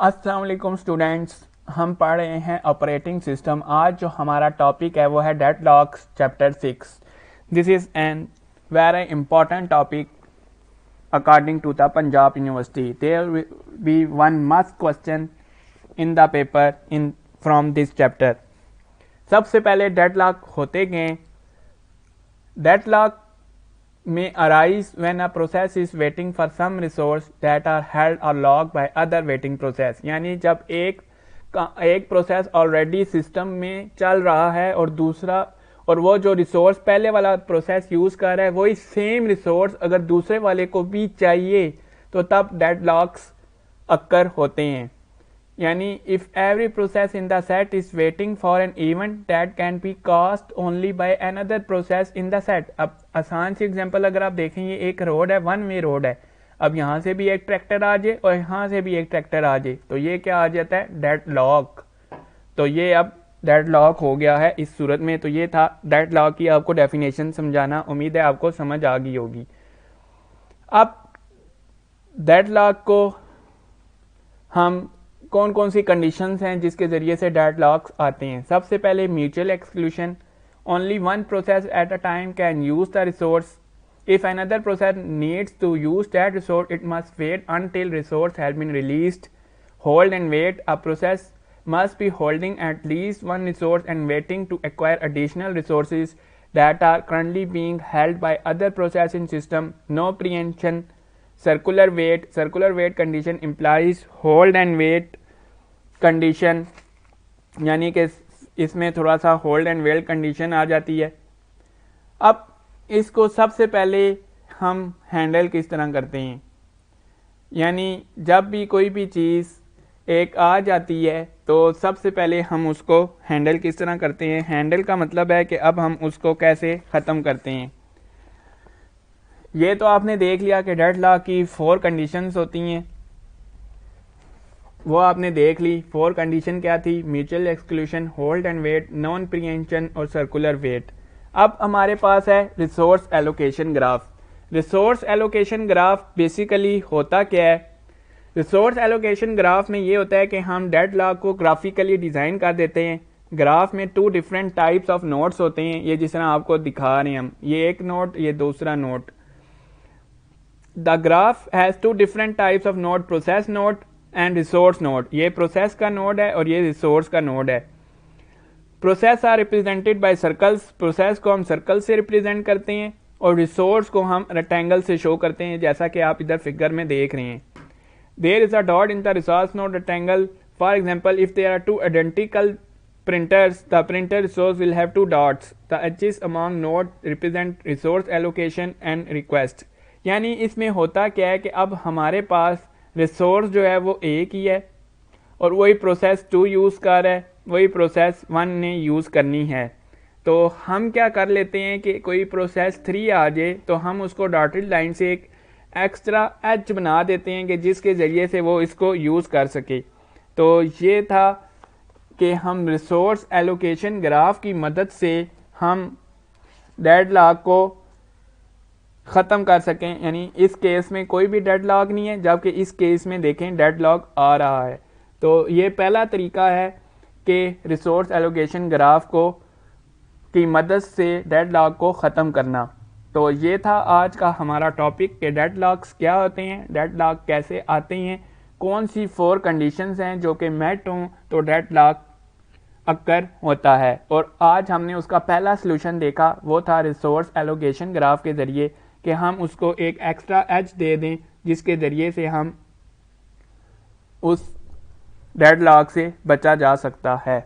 अस्सलाम वालेकुम स्टूडेंट्स, हम पढ़ रहे हैं ऑपरेटिंग सिस्टम। आज जो हमारा टॉपिक है वो है deadlocks chapter 6। This is an very important topic according to the Punjab University. There will be one must question in the paper in from this chapter. सबसे पहले डेडलॉक होते गए। Deadlock may arise when a process is waiting for some resource that are held or locked by other waiting process। यानी जब एक process already system में चल रहा है और वो जो रिसोर्स पहले वाला प्रोसेस यूज कर रहा है वही सेम रिसोर्स अगर दूसरे वाले को भी चाहिए तो तब डेडलॉक्स अक्कर होते हैं। यानी if every process in the set is waiting for an event that can be caused only by another process in the set. अब आसान सी एग्जांपल अगर आप देखें, ये एक रोड है, वन वे रोड है। अब यहाँ से भी एक ट्रैक्टर आ जाए और यहाँ से भी एक ट्रैक्टर आ जाए तो ये क्या आ जाता है? डेडलॉक। तो ये अब डेडलॉक हो गया है इस सूरत में। तो ये था डेडलॉक की आपको डेफिनेशन समझाना, उम्मीद है आपको समझ आ गई होगी। अब डेडलॉक को हम कौन कौन सी कंडीशंस हैं जिसके जरिए से डेडलॉक्स आते हैं। सबसे पहले mutual exclusion. Only one process at a time can use the resource. If another process needs to use that resource it must wait until resource has been released. Hold and wait. A process must be holding at least one resource and waiting to acquire additional resources that are currently being held by other process in system. No preemption. Circular wait condition implies hold and wait condition, यानी कि इसमें थोड़ा सा hold and wait condition आ जाती है। अब इसको सबसे पहले हम हैंडल किस तरह करते हैं, यानी जब भी कोई भी चीज़ एक आ जाती है तो सबसे पहले हम उसको हैंडल किस तरह करते हैं। हैंडल का मतलब है कि अब हम उसको कैसे ख़त्म करते हैं। ये तो आपने देख लिया कि डेडलॉक की 4 कंडीशंस होती हैं, वो आपने देख ली। 4 कंडीशन क्या थी? Mutual exclusion, hold and wait, non preemption और सर्कुलर वेट। अब हमारे पास है resource allocation graph. Resource allocation graph basically होता क्या है? रिसोर्स एलोकेशन ग्राफ में ये होता है कि हम डेडलॉक को ग्राफिकली डिज़ाइन कर देते हैं। ग्राफ में 2 डिफरेंट टाइप्स ऑफ नोड्स होते हैं, ये जिस तरह आपको दिखा रहे हैं हम, ये एक नोड, ये दूसरा node. The graph has 2 different types of node, process node and resource node. ये प्रोसेस का नोड है और ये रिसोर्स का नोड है। Process are represented by circles. Process को हम सर्कल से रिप्रेजेंट करते हैं और रिसोर्स को हम रेक्टेंगल से शो करते हैं, जैसा कि आप इधर फिगर में देख रहे हैं। There is a dot in the resource node rectangle. For example, if there are 2 identical printers, the printer resource will have 2 dots. The edges among node represent resource allocation and request। यानी इसमें होता क्या है कि अब हमारे पास resource जो है वो एक ही है और वही प्रोसेस 2 यूज़ कर रहा है, वही प्रोसेस 1 ने यूज़ करनी है। तो हम क्या कर लेते हैं कि कोई प्रोसेस 3 आ जाए तो हम उसको डॉटेड लाइन से एक एक्स्ट्रा एच बना देते हैं कि जिसके ज़रिए से वो इसको यूज़ कर सके। तो ये था कि हम रिसोर्स एलोकेशन ग्राफ की मदद से हम डेडलॉक को ख़त्म कर सकें। यानी इस केस में कोई भी डेडलॉक नहीं है, जबकि इस केस में देखें डेडलॉक आ रहा है। तो ये पहला तरीका है कि रिसोर्स एलोकेशन ग्राफ को की मदद से डेडलॉक को ख़त्म करना। तो ये था आज का हमारा टॉपिक कि डेडलॉक्स क्या होते हैं, डेडलॉक कैसे आते हैं, कौन सी 4 कंडीशंस हैं जो कि मेट हों तो डेडलॉक अक्कर होता है। और आज हमने उसका पहला सलूशन देखा, वो था रिसोर्स एलोकेशन ग्राफ के ज़रिए कि हम उसको एक एक्स्ट्रा एच दे दें जिसके ज़रिए से हम उस डेडलॉक से बचा जा सकता है।